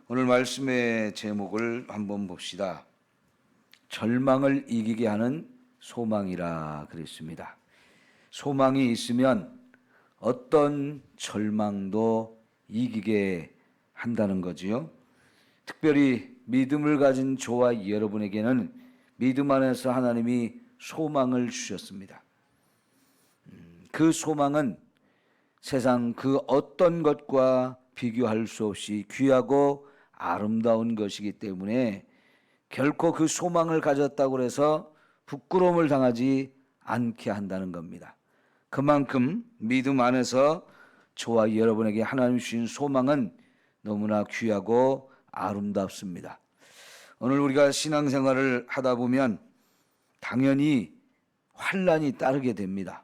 오늘 말씀의 제목을 한번 봅시다. 절망을 이기게 하는 소망이라 그랬습니다. 소망이 있으면 어떤 절망도 이기게 한다는 거지요. 특별히 믿음을 가진 저와 여러분에게는 믿음 안에서 하나님이 소망을 주셨습니다. 그 소망은 세상 그 어떤 것과 비교할 수 없이 귀하고 아름다운 것이기 때문에 결코 그 소망을 가졌다고 해서 부끄러움을 당하지 않게 한다는 겁니다. 그만큼 믿음 안에서 저와 여러분에게 하나님 주신 소망은 너무나 귀하고 아름답습니다. 오늘 우리가 신앙생활을 하다 보면 당연히 환난이 따르게 됩니다.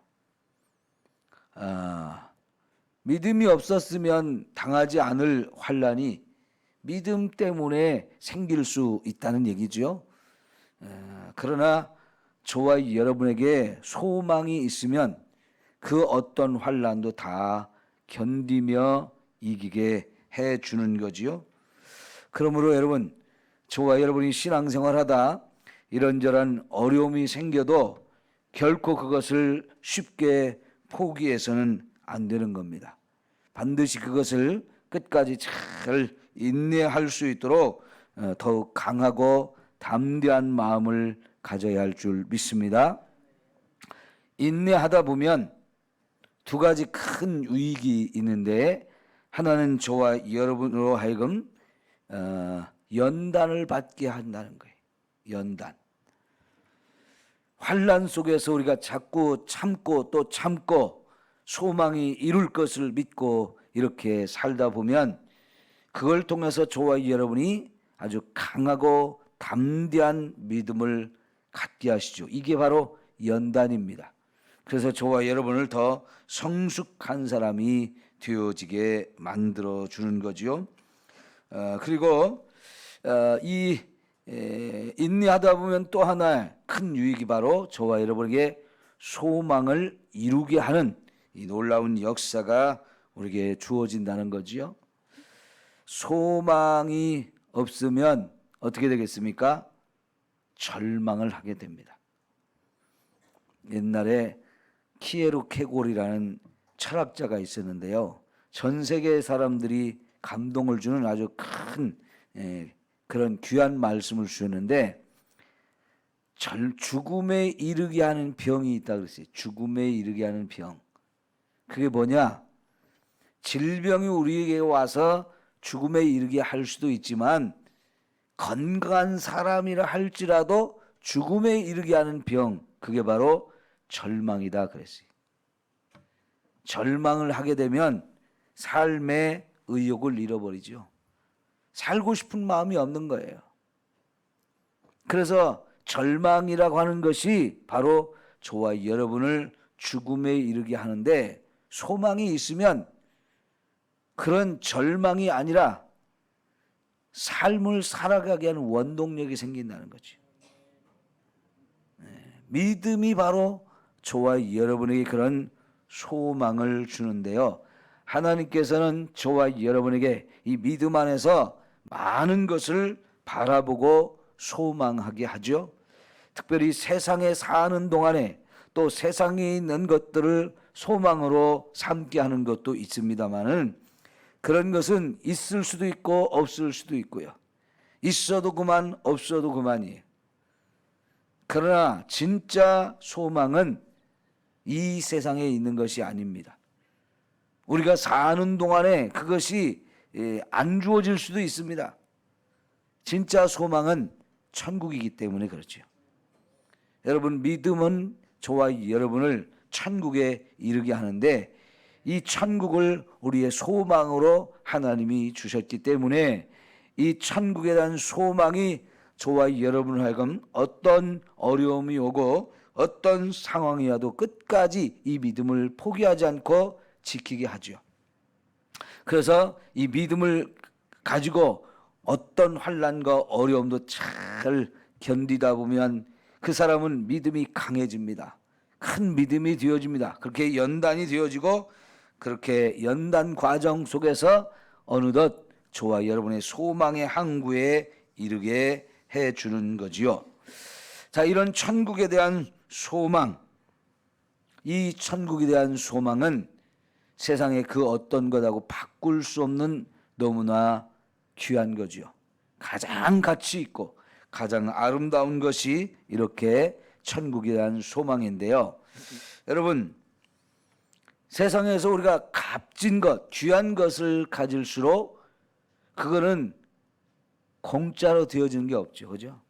믿음이 없었으면 당하지 않을 환난이 믿음 때문에 생길 수 있다는 얘기죠. 그러나 저와 여러분에게 소망이 있으면 그 어떤 환난도 다 견디며 이기게 해주는 거지요. 그러므로 여러분, 저와 여러분이 신앙생활하다 이런저런 어려움이 생겨도 결코 그것을 쉽게 포기해서는 안 되는 겁니다. 반드시 그것을 끝까지 잘 인내할 수 있도록 더욱 강하고 담대한 마음을 가져야 할 줄 믿습니다. 인내하다 보면 두 가지 큰 유익이 있는데, 하나는 저와 여러분으로 하여금 연단을 받게 한다는 거예요. 연단. 환난 속에서 우리가 자꾸 참고 또 참고 소망이 이룰 것을 믿고 이렇게 살다 보면 그걸 통해서 저와 여러분이 아주 강하고 담대한 믿음을 갖게 하시죠. 이게 바로 연단입니다. 그래서 저와 여러분을 더 성숙한 사람이 되어지게 만들어 주는 거지요. 그리고 이 인내하다 보면 또 하나의 큰 유익이 바로 저와 여러분에게 소망을 이루게 하는 이 놀라운 역사가 우리에게 주어진다는 거지요. 소망이 없으면 어떻게 되겠습니까? 절망을 하게 됩니다. 옛날에 키에루 케골이라는 철학자가 있었는데요. 전 세계 사람들이 감동을 주는 아주 큰 그런 귀한 말씀을 주셨는데, 죽음에 이르게 하는 병이 있다 그랬어요. 죽음에 이르게 하는 병. 그게 뭐냐? 질병이 우리에게 와서 죽음에 이르게 할 수도 있지만 건강한 사람이라 할지라도 죽음에 이르게 하는 병, 그게 바로 절망이다 그랬어요. 절망을 하게 되면 삶의 의욕을 잃어버리죠. 살고 싶은 마음이 없는 거예요. 그래서 절망이라고 하는 것이 바로 저와 여러분을 죽음에 이르게 하는데, 소망이 있으면 그런 절망이 아니라 삶을 살아가게 하는 원동력이 생긴다는 거죠. 믿음이 바로 저와 여러분에게 그런 소망을 주는데요. 하나님께서는 저와 여러분에게 이 믿음 안에서 많은 것을 바라보고 소망하게 하죠. 특별히 세상에 사는 동안에 또 세상에 있는 것들을 소망으로 삼게 하는 것도 있습니다만은, 그런 것은 있을 수도 있고 없을 수도 있고요. 있어도 그만, 없어도 그만이에요. 그러나 진짜 소망은 이 세상에 있는 것이 아닙니다. 우리가 사는 동안에 그것이 안 주어질 수도 있습니다. 진짜 소망은 천국이기 때문에 그렇죠. 여러분, 믿음은 저와 여러분을 천국에 이르게 하는데, 이 천국을 우리의 소망으로 하나님이 주셨기 때문에 이 천국에 대한 소망이 저와 여러분을 하여금 어떤 어려움이 오고 어떤 상황이 와도 끝까지 이 믿음을 포기하지 않고 지키게 하죠. 그래서 이 믿음을 가지고 어떤 환난과 어려움도 잘 견디다 보면 그 사람은 믿음이 강해집니다. 큰 믿음이 되어집니다. 그렇게 연단이 되어지고, 그렇게 연단 과정 속에서 어느덧 저와 여러분의 소망의 항구에 이르게 해 주는 거지요. 자, 이런 천국에 대한 소망, 이 천국에 대한 소망은 세상의 그 어떤 것하고 바꿀 수 없는 너무나 귀한 거지요. 가장 가치 있고 가장 아름다운 것이 이렇게 천국에 대한 소망인데요. 여러분, 세상에서 우리가 값진 것, 귀한 것을 가질수록 그거는 공짜로 되어지는 게 없죠. 그죠?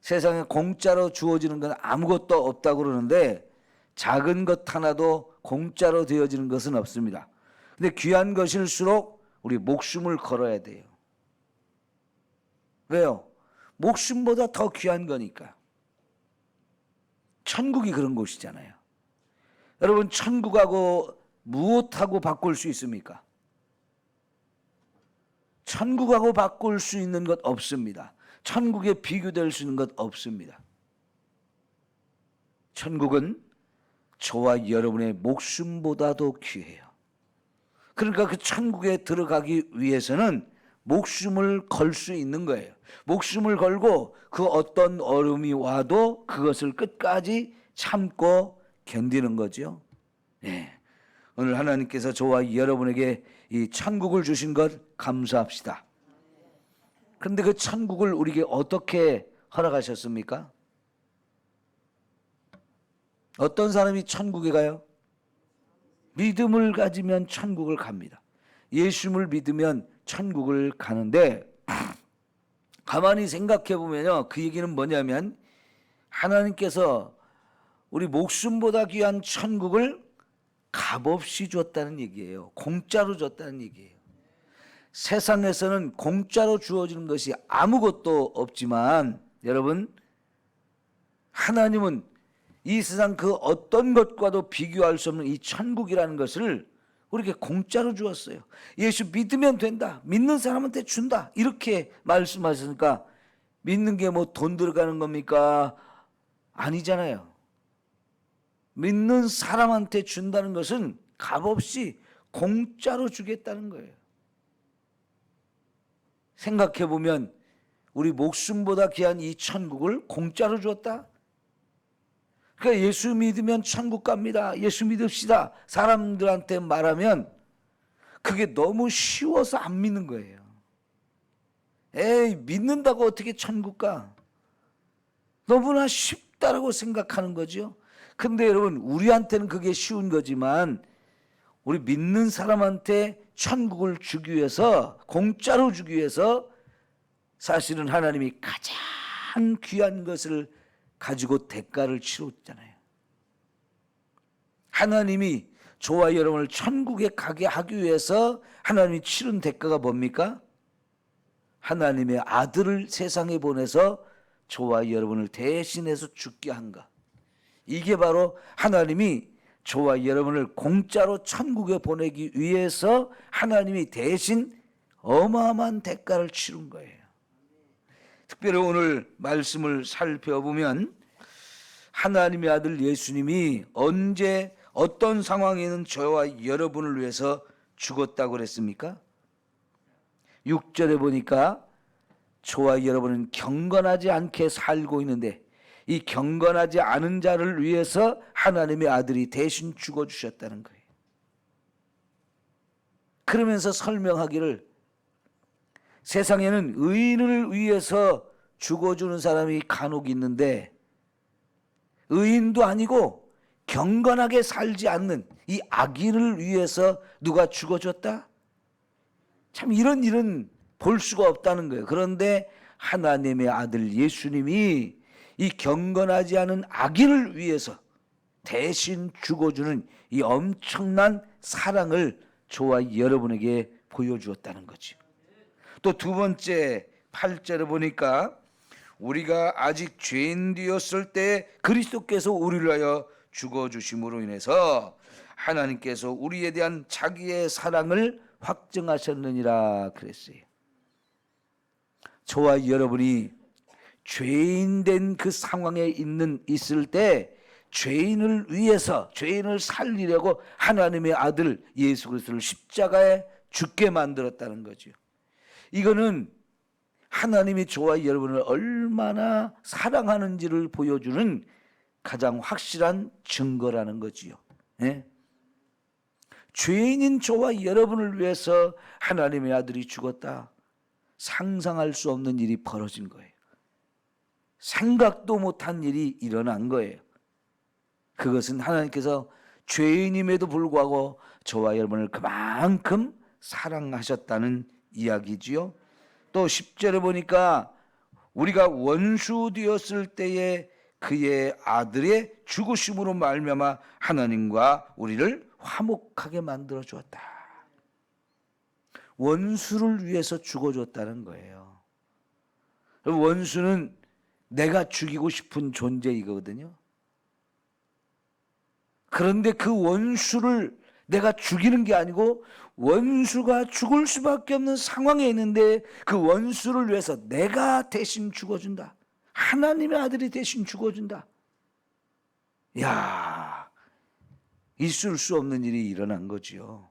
세상에 공짜로 주어지는 건 아무것도 없다고 그러는데 작은 것 하나도 공짜로 되어지는 것은 없습니다. 근데 귀한 것일수록 우리 목숨을 걸어야 돼요. 왜요? 목숨보다 더 귀한 거니까. 천국이 그런 곳이잖아요. 여러분, 천국하고 무엇하고 바꿀 수 있습니까? 천국하고 바꿀 수 있는 것 없습니다. 천국에 비교될 수 있는 것 없습니다. 천국은 저와 여러분의 목숨보다도 귀해요. 그러니까 그 천국에 들어가기 위해서는 목숨을 걸 수 있는 거예요. 목숨을 걸고 그 어떤 어려움이 와도 그것을 끝까지 참고 견디는 거죠. 네. 오늘 하나님께서 저와 여러분에게 이 천국을 주신 것 감사합시다. 그런데 그 천국을 우리에게 어떻게 허락하셨습니까? 어떤 사람이 천국에 가요? 믿음을 가지면 천국을 갑니다. 예수님을 믿으면 천국을 가는데 가만히 생각해 보면요, 그 얘기는 뭐냐면 하나님께서 우리 목숨보다 귀한 천국을 값없이 줬다는 얘기예요. 공짜로 줬다는 얘기예요. 세상에서는 공짜로 주어지는 것이 아무것도 없지만 여러분, 하나님은 이 세상 그 어떤 것과도 비교할 수 없는 이 천국이라는 것을 우리에게 공짜로 주었어요. 예수 믿으면 된다. 믿는 사람한테 준다. 이렇게 말씀하셨으니까 믿는 게 뭐 돈 들어가는 겁니까? 아니잖아요. 믿는 사람한테 준다는 것은 값없이 공짜로 주겠다는 거예요. 생각해 보면 우리 목숨보다 귀한 이 천국을 공짜로 주었다? 그러니까 예수 믿으면 천국 갑니다. 예수 믿읍시다. 사람들한테 말하면 그게 너무 쉬워서 안 믿는 거예요. 에이, 믿는다고 어떻게 천국 가? 너무나 쉽다라고 생각하는 거죠. 근데 여러분, 우리한테는 그게 쉬운 거지만 우리 믿는 사람한테 천국을 주기 위해서, 공짜로 주기 위해서 사실은 하나님이 가장 귀한 것을 가지고 대가를 치렀잖아요. 하나님이 저와 여러분을 천국에 가게 하기 위해서 하나님이 치른 대가가 뭡니까? 하나님의 아들을 세상에 보내서 저와 여러분을 대신해서 죽게 한 것. 이게 바로 하나님이 저와 여러분을 공짜로 천국에 보내기 위해서 하나님이 대신 어마어마한 대가를 치른 거예요. 특별히 오늘 말씀을 살펴보면 하나님의 아들 예수님이 언제 어떤 상황에는 저와 여러분을 위해서 죽었다고 그랬습니까? 6절에 보니까 저와 여러분은 경건하지 않게 살고 있는데 이 경건하지 않은 자를 위해서 하나님의 아들이 대신 죽어주셨다는 거예요. 그러면서 설명하기를 세상에는 의인을 위해서 죽어주는 사람이 간혹 있는데 의인도 아니고 경건하게 살지 않는 이 악인을 위해서 누가 죽어줬다? 참 이런 일은 볼 수가 없다는 거예요. 그런데 하나님의 아들 예수님이 이 경건하지 않은 악인을 위해서 대신 죽어주는 이 엄청난 사랑을 저와 여러분에게 보여주었다는 거죠. 또 두 번째 8절에 보니까 우리가 아직 죄인 되었을 때 그리스도께서 우리를 위하여 죽어주심으로 인해서 하나님께서 우리에 대한 자기의 사랑을 확증하셨느니라 그랬어요. 저와 여러분이 죄인 된 그 상황에 있을 때 죄인을 위해서, 죄인을 살리려고 하나님의 아들 예수 그리스도를 십자가에 죽게 만들었다는 거죠. 이거는 하나님이 저와 여러분을 얼마나 사랑하는지를 보여주는 가장 확실한 증거라는 거지요. 예? 죄인인 저와 여러분을 위해서 하나님의 아들이 죽었다. 상상할 수 없는 일이 벌어진 거예요. 생각도 못한 일이 일어난 거예요. 그것은 하나님께서 죄인임에도 불구하고 저와 여러분을 그만큼 사랑하셨다는 이야기지요. 또 10절에 보니까 우리가 원수 되었을 때에 그의 아들의 죽으심으로 말미암아 하나님과 우리를 화목하게 만들어 주었다. 원수를 위해서 죽어줬다는 거예요. 원수는 내가 죽이고 싶은 존재이거든요. 그런데 그 원수를 내가 죽이는 게 아니고 원수가 죽을 수밖에 없는 상황에 있는데 그 원수를 위해서 내가 대신 죽어준다. 하나님의 아들이 대신 죽어준다. 야, 있을 수 없는 일이 일어난 거지요.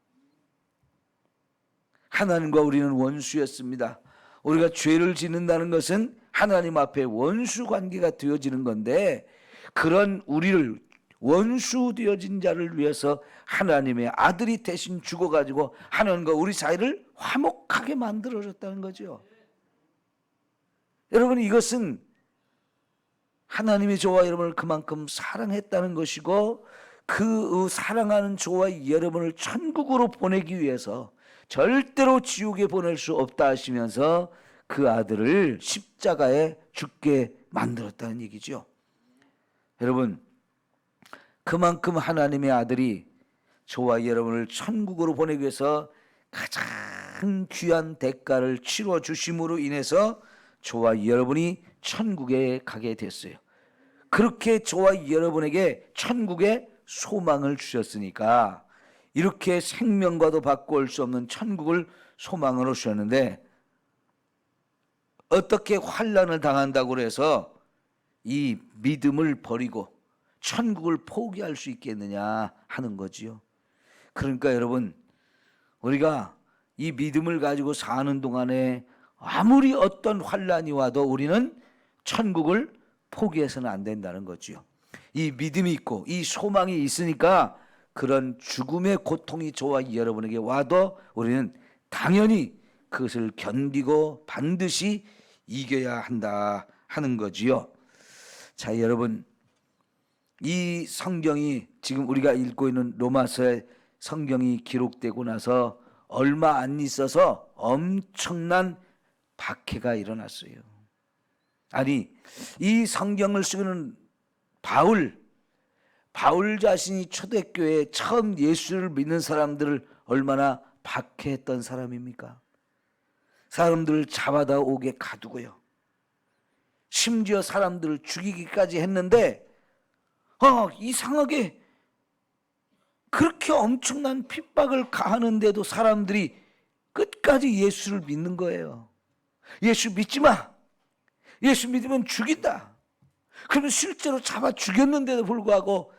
하나님과 우리는 원수였습니다. 우리가 죄를 짓는다는 것은 하나님 앞에 원수 관계가 되어지는 건데, 그런 우리를 원수 되어진 자를 위해서 하나님의 아들이 대신 죽어가지고 하나님과 우리 사이를 화목하게 만들어줬다는 거죠. 여러분, 이것은 하나님이 저와 여러분을 그만큼 사랑했다는 것이고, 그 사랑하는 저와 여러분을 천국으로 보내기 위해서 절대로 지옥에 보낼 수 없다 하시면서 그 아들을 십자가에 죽게 만들었다는 얘기죠. 여러분, 그만큼 하나님의 아들이 저와 여러분을 천국으로 보내기 위해서 가장 귀한 대가를 치러 주심으로 인해서 저와 여러분이 천국에 가게 됐어요. 그렇게 저와 여러분에게 천국의 소망을 주셨으니까 이렇게 생명과도 바꿀 수 없는 천국을 소망으로 주셨는데, 어떻게 환난을 당한다고 해서 이 믿음을 버리고 천국을 포기할 수 있겠느냐 하는 거지요. 그러니까 여러분, 우리가 이 믿음을 가지고 사는 동안에 아무리 어떤 환난이 와도 우리는 천국을 포기해서는 안 된다는 거지요. 이 믿음이 있고 이 소망이 있으니까 그런 죽음의 고통이 저와 여러분에게 와도 우리는 당연히 그것을 견디고 반드시 이겨야 한다 하는 거지요. 자, 여러분, 이 성경이 지금 우리가 읽고 있는 로마서의 성경이 기록되고 나서 얼마 안 있어서 엄청난 박해가 일어났어요. 아니, 이 성경을 쓰는 바울 자신이 초대교회에 처음 예수를 믿는 사람들을 얼마나 박해했던 사람입니까? 사람들을 잡아다 옥에 가두고요. 심지어 사람들을 죽이기까지 했는데 이상하게 그렇게 엄청난 핍박을 가하는데도 사람들이 끝까지 예수를 믿는 거예요. 예수 믿지 마. 예수 믿으면 죽인다. 그러면 실제로 잡아 죽였는데도 불구하고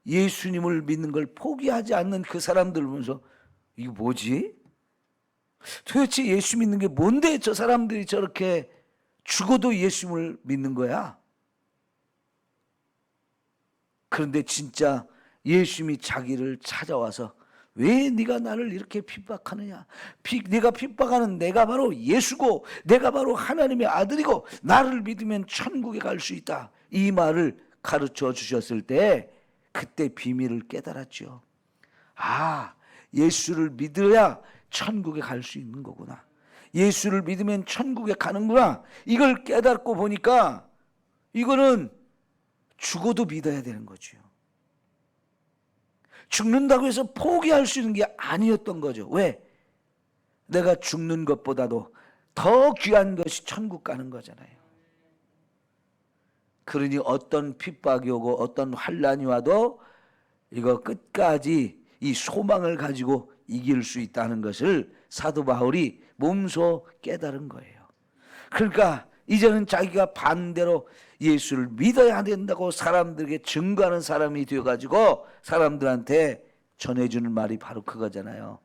예수님을 믿는 걸 포기하지 않는 그 사람들 보면서 이거 뭐지? 도대체 예수 믿는 게 뭔데 저 사람들이 저렇게 죽어도 예수님을 믿는 거야? 그런데 진짜 예수님이 자기를 찾아와서 왜 네가 나를 이렇게 핍박하느냐? 네가 핍박하는 내가 바로 예수고 내가 바로 하나님의 아들이고 나를 믿으면 천국에 갈 수 있다. 이 말을 가르쳐 주셨을 때 그때 비밀을 깨달았죠. 아, 예수를 믿어야 천국에 갈 수 있는 거구나. 예수를 믿으면 천국에 가는구나. 이걸 깨닫고 보니까 이거는 죽어도 믿어야 되는 거죠. 죽는다고 해서 포기할 수 있는 게 아니었던 거죠. 왜? 내가 죽는 것보다도 더 귀한 것이 천국 가는 거잖아요. 그러니 어떤 핍박이 오고 어떤 환난이 와도 이거 끝까지 이 소망을 가지고 이길 수 있다는 것을 사도 바울이 몸소 깨달은 거예요. 그러니까 이제는 자기가 반대로 예수를 믿어야 된다고 사람들에게 증거하는 사람이 되어가지고 사람들한테 전해주는 말이 바로 그거잖아요.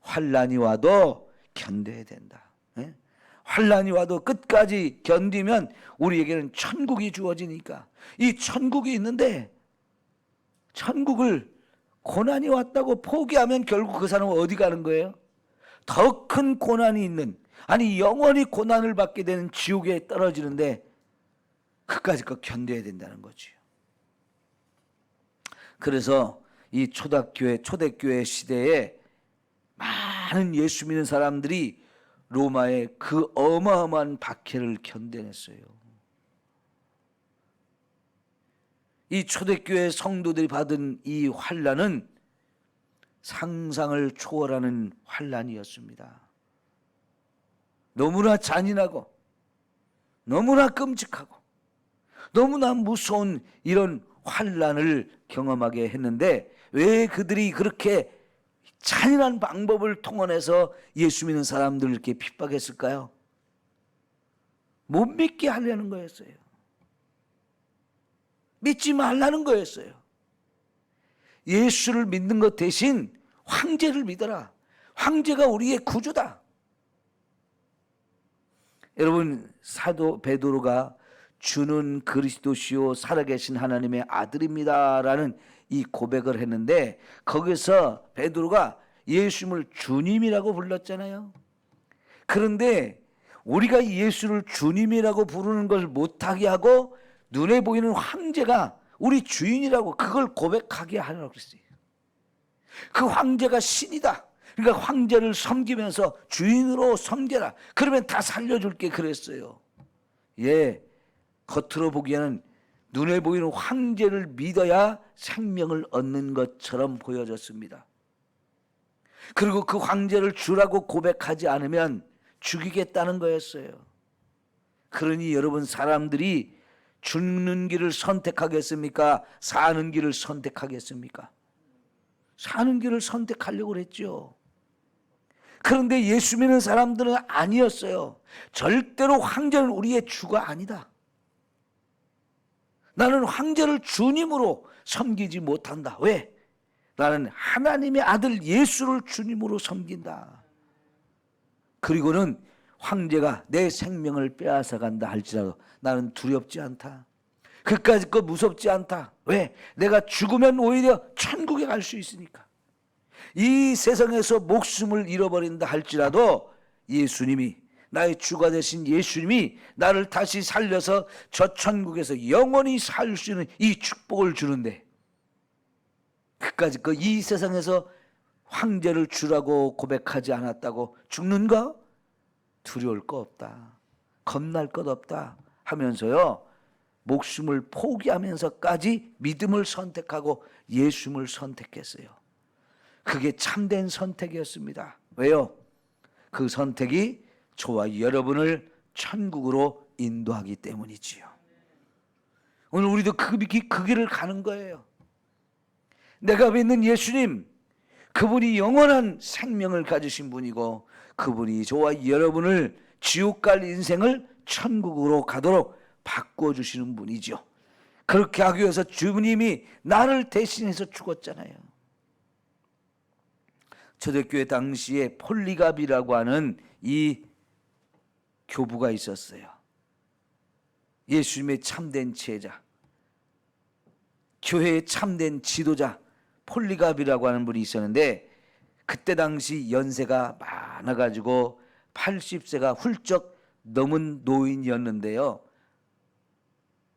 환난이 와도 견뎌야 된다. 예? 환난이 와도 끝까지 견디면 우리에게는 천국이 주어지니까. 이 천국이 있는데 천국을 고난이 왔다고 포기하면 결국 그 사람은 어디 가는 거예요? 더 큰 고난이 있는, 아니 영원히 고난을 받게 되는 지옥에 떨어지는데 그까짓 거 견뎌야 된다는 거지요. 그래서 이 초대교회 시대에 많은 예수 믿는 사람들이 로마의 그 어마어마한 박해를 견뎌냈어요. 이 초대교회 성도들이 받은 이 환난은 상상을 초월하는 환난이었습니다. 너무나 잔인하고 너무나 끔찍하고 너무나 무서운 이런 환난을 경험하게 했는데 왜 그들이 그렇게 잔인한 방법을 통해서 예수 믿는 사람들을 이렇게 핍박했을까요? 못 믿게 하려는 거였어요. 믿지 말라는 거였어요. 예수를 믿는 것 대신 황제를 믿어라. 황제가 우리의 구주다. 여러분, 사도 베드로가 주는 그리스도시요 살아계신 하나님의 아들입니다라는 이 고백을 했는데 거기서 베드로가 예수님을 주님이라고 불렀잖아요. 그런데 우리가 예수를 주님이라고 부르는 걸 못하게 하고 눈에 보이는 황제가 우리 주인이라고 그걸 고백하게 하라고 그랬어요. 그 황제가 신이다. 그러니까 황제를 섬기면서 주인으로 섬겨라. 그러면 다 살려줄게 그랬어요. 예, 겉으로 보기에는 눈에 보이는 황제를 믿어야 생명을 얻는 것처럼 보여졌습니다. 그리고 그 황제를 주라고 고백하지 않으면 죽이겠다는 거였어요. 그러니 여러분, 사람들이 죽는 길을 선택하겠습니까? 사는 길을 선택하겠습니까? 사는 길을 선택하려고 그랬죠. 그런데 예수 믿는 사람들은 아니었어요. 절대로 황제는 우리의 주가 아니다. 나는 황제를 주님으로 섬기지 못한다. 왜? 나는 하나님의 아들 예수를 주님으로 섬긴다. 그리고는 황제가 내 생명을 빼앗아 간다 할지라도 나는 두렵지 않다. 그까짓 거 무섭지 않다. 왜? 내가 죽으면 오히려 천국에 갈 수 있으니까. 이 세상에서 목숨을 잃어버린다 할지라도 예수님이, 나의 주가 되신 예수님이 나를 다시 살려서 저 천국에서 영원히 살 수 있는 이 축복을 주는데 그까짓 거 이 세상에서 황제를 주라고 고백하지 않았다고 죽는 거 두려울 거 없다. 겁날 것 없다 하면서요, 목숨을 포기하면서까지 믿음을 선택하고 예수님을 선택했어요. 그게 참된 선택이었습니다. 왜요? 그 선택이 저와 여러분을 천국으로 인도하기 때문이지요. 오늘 우리도 그 길을 가는 거예요. 내가 믿는 예수님, 그분이 영원한 생명을 가지신 분이고 그분이 저와 여러분을 지옥 갈 인생을 천국으로 가도록 바꿔주시는 분이죠. 그렇게 하기 위해서 주님이 나를 대신해서 죽었잖아요. 초대교회 당시에 폴리갑이라고 하는 이 교부가 있었어요. 예수님의 참된 제자, 교회의 참된 지도자 폴리갑이라고 하는 분이 있었는데 그때 당시 연세가 많아가지고 80세가 훌쩍 넘은 노인이었는데요.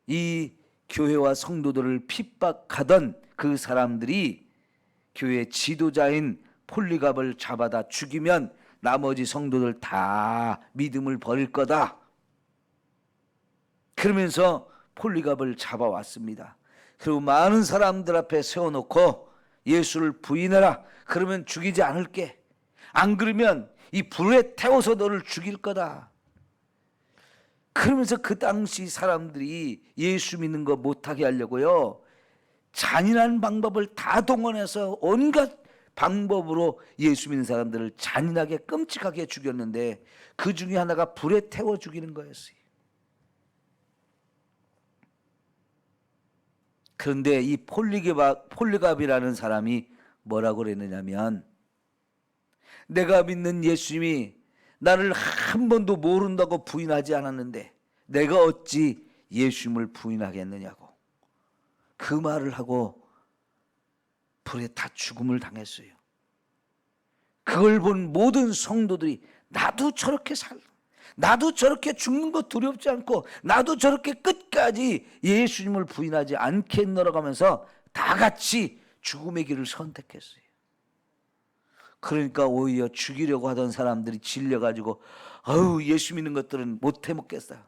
이 교회와 성도들을 핍박하던 그 사람들이 교회 지도자인 폴리갑을 잡아다 죽이면 나머지 성도들 다 믿음을 버릴 거다. 그러면서 폴리갑을 잡아왔습니다. 그리고 많은 사람들 앞에 세워놓고 예수를 부인해라. 그러면 죽이지 않을게. 안 그러면 이 불에 태워서 너를 죽일 거다. 그러면서 그 당시 사람들이 예수 믿는 거 못하게 하려고요, 잔인한 방법을 다 동원해서 온갖 방법으로 예수 믿는 사람들을 잔인하게 끔찍하게 죽였는데 그 중에 하나가 불에 태워 죽이는 거였어요. 그런데 이 폴리갑이라는 사람이 뭐라고 그랬느냐면 내가 믿는 예수님이 나를 한 번도 모른다고 부인하지 않았는데 내가 어찌 예수님을 부인하겠느냐고 그 말을 하고 불에 다 죽음을 당했어요. 그걸 본 모든 성도들이 나도 저렇게 나도 저렇게 죽는 거 두렵지 않고 나도 저렇게 끝까지 예수님을 부인하지 않겠노라고 하면서 다 같이 죽음의 길을 선택했어요. 그러니까 오히려 죽이려고 하던 사람들이 질려가지고 예수 믿는 것들은 못해 먹겠다,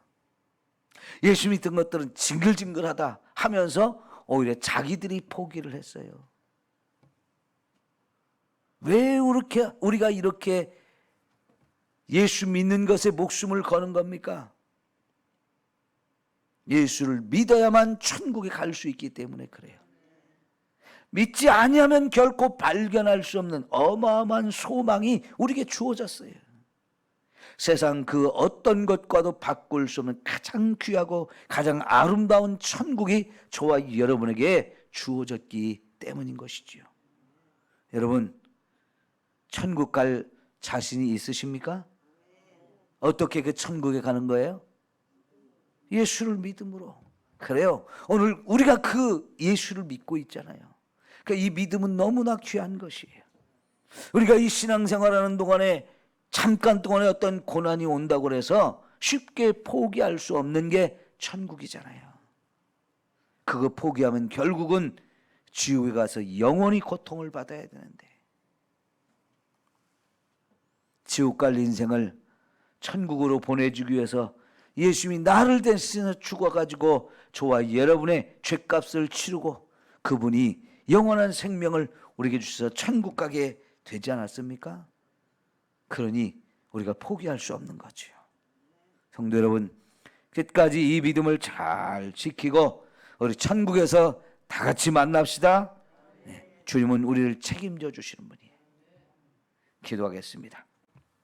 예수 믿던 것들은 징글징글하다 하면서 오히려 자기들이 포기를 했어요. 왜 우리가 이렇게 예수 믿는 것에 목숨을 거는 겁니까? 예수를 믿어야만 천국에 갈 수 있기 때문에 그래요. 믿지 아니하면 결코 발견할 수 없는 어마어마한 소망이 우리에게 주어졌어요. 세상 그 어떤 것과도 바꿀 수 없는 가장 귀하고 가장 아름다운 천국이 저와 여러분에게 주어졌기 때문인 것이지요. 여러분, 천국 갈 자신이 있으십니까? 어떻게 그 천국에 가는 거예요? 예수를 믿음으로. 그래요. 오늘 우리가 그 예수를 믿고 있잖아요. 그러니까 이 믿음은 너무나 귀한 것이에요. 우리가 이 신앙생활하는 동안에 잠깐 동안에 어떤 고난이 온다고 해서 쉽게 포기할 수 없는 게 천국이잖아요. 그거 포기하면 결국은 지옥에 가서 영원히 고통을 받아야 되는데 지옥 갈 인생을 천국으로 보내주기 위해서 예수님이 나를 대신해서 죽어가지고 저와 여러분의 죄값을 치르고 그분이 영원한 생명을 우리에게 주셔서 천국 가게 되지 않았습니까? 그러니 우리가 포기할 수 없는 거죠. 성도 여러분, 끝까지 이 믿음을 잘 지키고 우리 천국에서 다 같이 만납시다. 네, 주님은 우리를 책임져 주시는 분이에요. 기도하겠습니다.